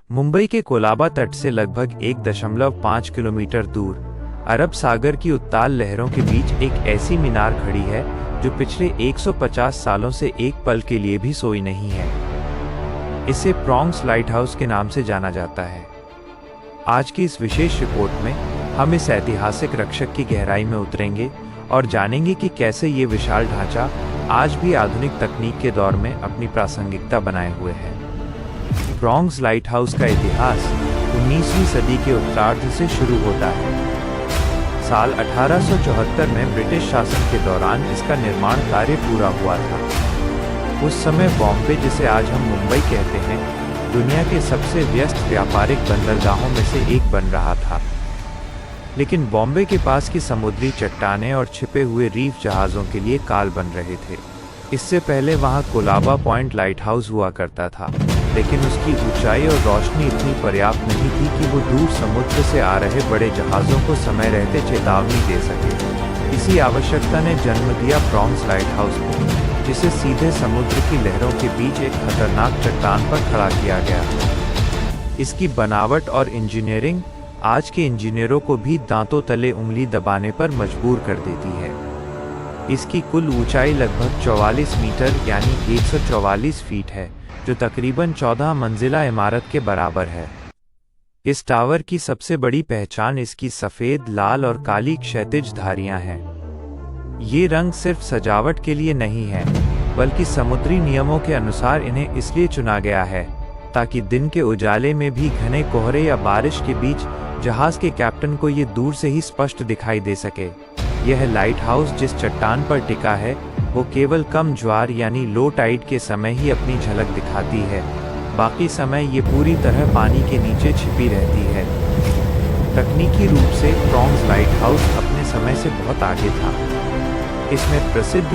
मुंबई के कोलाबा तट से लगभग 1.5 किलोमीटर दूर अरब सागर की उत्ताल लहरों के बीच एक ऐसी मीनार खड़ी है जो पिछले 150 सालों से एक पल के लिए भी सोई नहीं है। इसे प्रॉन्ग्स लाइट हाउस के नाम से जाना जाता है। आज की इस विशेष रिपोर्ट में हम इस ऐतिहासिक रक्षक की गहराई में उतरेंगे और जानेंगे कि कैसे ये विशाल ढांचा आज भी आधुनिक तकनीक के दौर में अपनी प्रासंगिकता बनाए हुए है। प्रॉन्ग्स लाइट हाउस का इतिहास 19वीं सदी के उत्तरार्ध से शुरू होता है। साल 1874 में ब्रिटिश शासन के दौरान इसका निर्माण कार्य पूरा हुआ था। उस समय बॉम्बे, जिसे आज हम मुंबई कहते हैं, दुनिया के सबसे व्यस्त व्यापारिक बंदरगाहों में से एक बन रहा था। लेकिन बॉम्बे के पास की समुद्री चट्टानें और छिपे हुए रीफ जहाज़ों के लिए काल बन रहे थे। इससे पहले वहां कोलाबा पॉइंट लाइट हाउस हुआ करता था, लेकिन उसकी ऊंचाई और रोशनी इतनी पर्याप्त नहीं थी कि वो दूर समुद्र से आ रहे बड़े जहाज़ों को समय रहते चेतावनी दे सके। इसी आवश्यकता ने जन्म दिया प्रॉन्ग्स लाइट हाउस को, जिसे सीधे समुद्र की लहरों के बीच एक खतरनाक चट्टान पर खड़ा किया गया। इसकी बनावट और इंजीनियरिंग आज के इंजीनियरों को भी दांतों तले उंगली दबाने पर मजबूर कर देती है। इसकी कुल ऊंचाई लगभग 44 मीटर यानी 144 फीट है, जो तकरीबन 14 मंजिला इमारत के बराबर है। इस टावर की सबसे बड़ी पहचान इसकी सफ़ेद, लाल और काली क्षैतिज धारियां हैं। ये रंग सिर्फ सजावट के लिए नहीं है, बल्कि समुद्री नियमों के अनुसार इन्हें इसलिए चुना गया है ताकि दिन के उजाले में भी घने कोहरे या बारिश के बीच जहाज के कैप्टन को ये दूर से ही स्पष्ट दिखाई दे सके। यह लाइट हाउस जिस चट्टान पर टिका है, वो केवल कम ज्वार यानी लो टाइड के समय ही अपनी झलक दिखाती है। बाकी समय ये पूरी तरह पानी के नीचे छिपी रहती है। तकनीकी रूप से प्रॉन्ग्स लाइट हाउस अपने समय से बहुत आगे था। इसमें प्रसिद्ध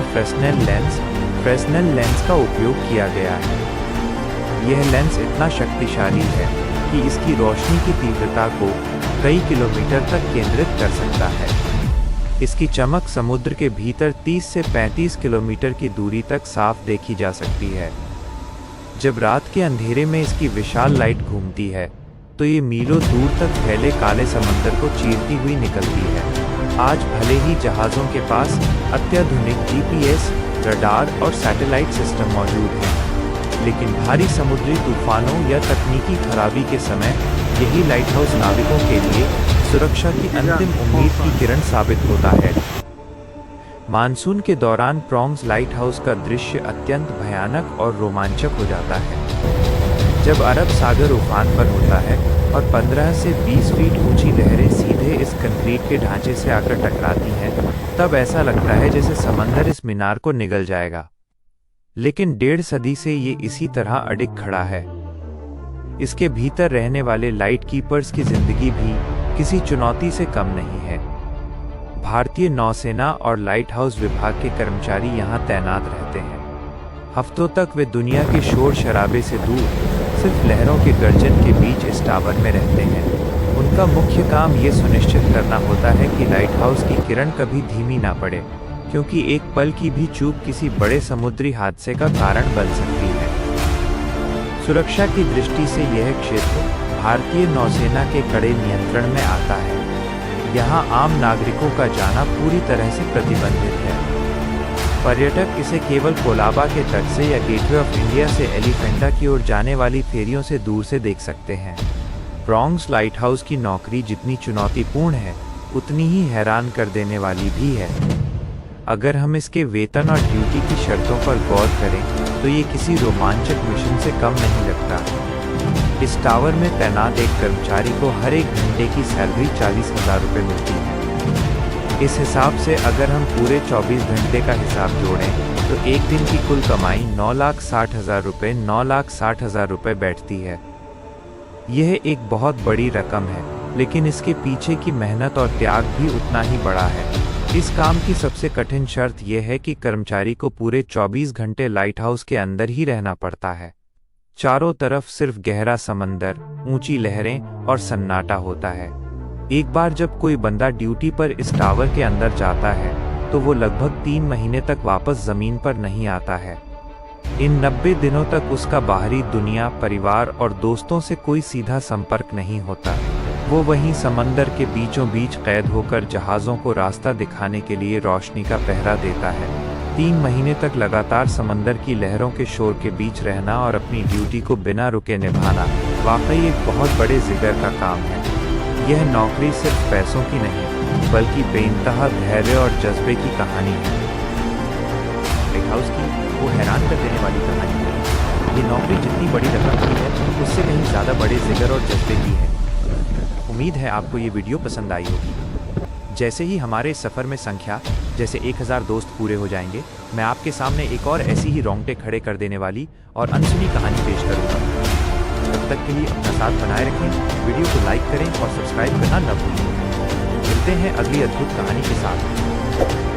फ्रेस्नेल लेंस का उपयोग किया गया है। यह लेंस इतना शक्तिशाली है कि इसकी रोशनी की तीव्रता को कई किलोमीटर तक केंद्रित कर सकता है। इसकी चमक समुद्र के भीतर 30 से 35 किलोमीटर की दूरी तक साफ देखी जा सकती है। जब रात के अंधेरे में इसकी विशाल लाइट घूमती है, तो ये मीलों दूर तक फैले काले समंदर को चीरती हुई निकलती है। आज भले ही जहाज़ों के पास अत्याधुनिक GPS, रडार और सैटेलाइट सिस्टम मौजूद हैं, लेकिन भारी समुद्री तूफानों या तकनीकी खराबी के समय यही लाइट हाउस नाविकों के लिए सुरक्षा की अंतिम उम्मीद की किरण साबित होता है। मानसून के दौरान प्रॉन्ग्स लाइट हाउस का दृश्य अत्यंत भयानक और रोमांचक हो जाता है। जब अरब सागर उफान पर होता है और 15 से 20 फीट ऊंची लहरें सीधे इस कंक्रीट के ढांचे से आकर टकराती हैं, तब ऐसा लगता है जैसे समंदर इस मीनार को निगल जाएगा। लेकिन 1.5 सदी से ये इसी तरह अडिग खड़ा है। इसके भीतर रहने वाले लाइट कीपर्स की जिंदगी भी किसी चुनौती से कम नहीं है। भारतीय नौसेना और लाइट हाउस विभाग के कर्मचारी यहाँ तैनात रहते हैं। हफ्तों तक वे दुनिया के शोर शराबे से दूर सिर्फ लहरों के गर्जन के बीच इस टावर में रहते हैं। उनका मुख्य काम ये सुनिश्चित करना होता है कि लाइट हाउस की किरण कभी धीमी ना पड़े, क्योंकि एक पल की भी चूक किसी बड़े समुद्री हादसे का कारण बन सकती है। सुरक्षा की दृष्टि से यह क्षेत्र भारतीय नौसेना के कड़े नियंत्रण में आता है। यहाँ आम नागरिकों का जाना पूरी तरह से प्रतिबंधित है। पर्यटक इसे केवल कोलाबा के तट से या गेटवे ऑफ इंडिया से एलिफेंटा की ओर जाने वाली फेरियों से दूर से देख सकते हैं। प्रॉन्ग्स लाइट हाउस की नौकरी जितनी चुनौतीपूर्ण है, उतनी ही हैरान कर देने वाली भी है। अगर हम इसके वेतन और ड्यूटी की शर्तों पर गौर करें, तो ये किसी रोमांचक मिशन से कम नहीं लगता। इस टावर में तैनात एक कर्मचारी को हर एक घंटे की सैलरी 40,000 रुपये मिलती है। इस हिसाब से अगर हम पूरे 24 घंटे का हिसाब जोड़ें, तो एक दिन की कुल कमाई 9,60,000 रुपये बैठती है। यह एक बहुत बड़ी रकम है, लेकिन इसके पीछे की मेहनत और त्याग भी उतना ही बड़ा है। इस काम की सबसे कठिन शर्त यह है कि कर्मचारी को पूरे 24 घंटे लाइट हाउस के अंदर ही रहना पड़ता है। चारों तरफ सिर्फ गहरा समंदर, ऊंची लहरें और सन्नाटा होता है। एक बार जब कोई बंदा ड्यूटी पर इस टावर के अंदर जाता है, तो वो लगभग 3 महीने तक वापस जमीन पर नहीं आता है। इन 90 दिनों तक उसका बाहरी दुनिया, परिवार और दोस्तों से कोई सीधा संपर्क नहीं होता। वो वहीं समंदर के बीचों बीच कैद होकर जहाज़ों को रास्ता दिखाने के लिए रोशनी का पहरा देता है। 3 महीने तक लगातार समंदर की लहरों के शोर के बीच रहना और अपनी ड्यूटी को बिना रुके निभाना वाकई एक बहुत बड़े जिगर का काम है। यह नौकरी सिर्फ पैसों की नहीं, बल्कि बेइंतहा धैर्य और जज्बे की कहानी है। लाइट हाउस की वो हैरान कर देने वाली कहानी है। ये नौकरी जितनी बड़ी रकम की है, उससे कहीं ज़्यादा बड़े जिगर और जज्बे की है। उम्मीद है आपको ये वीडियो पसंद आई होगी। जैसे ही हमारे इस सफ़र में संख्या जैसे 1000 दोस्त पूरे हो जाएंगे, मैं आपके सामने एक और ऐसी ही रोंगटे खड़े कर देने वाली और अनसुनी कहानी पेश करूँगा। तब तक के लिए अपना साथ बनाए रखें, वीडियो को लाइक करें और सब्सक्राइब करना न भूलें। मिलते हैं अगली अद्भुत कहानी के साथ।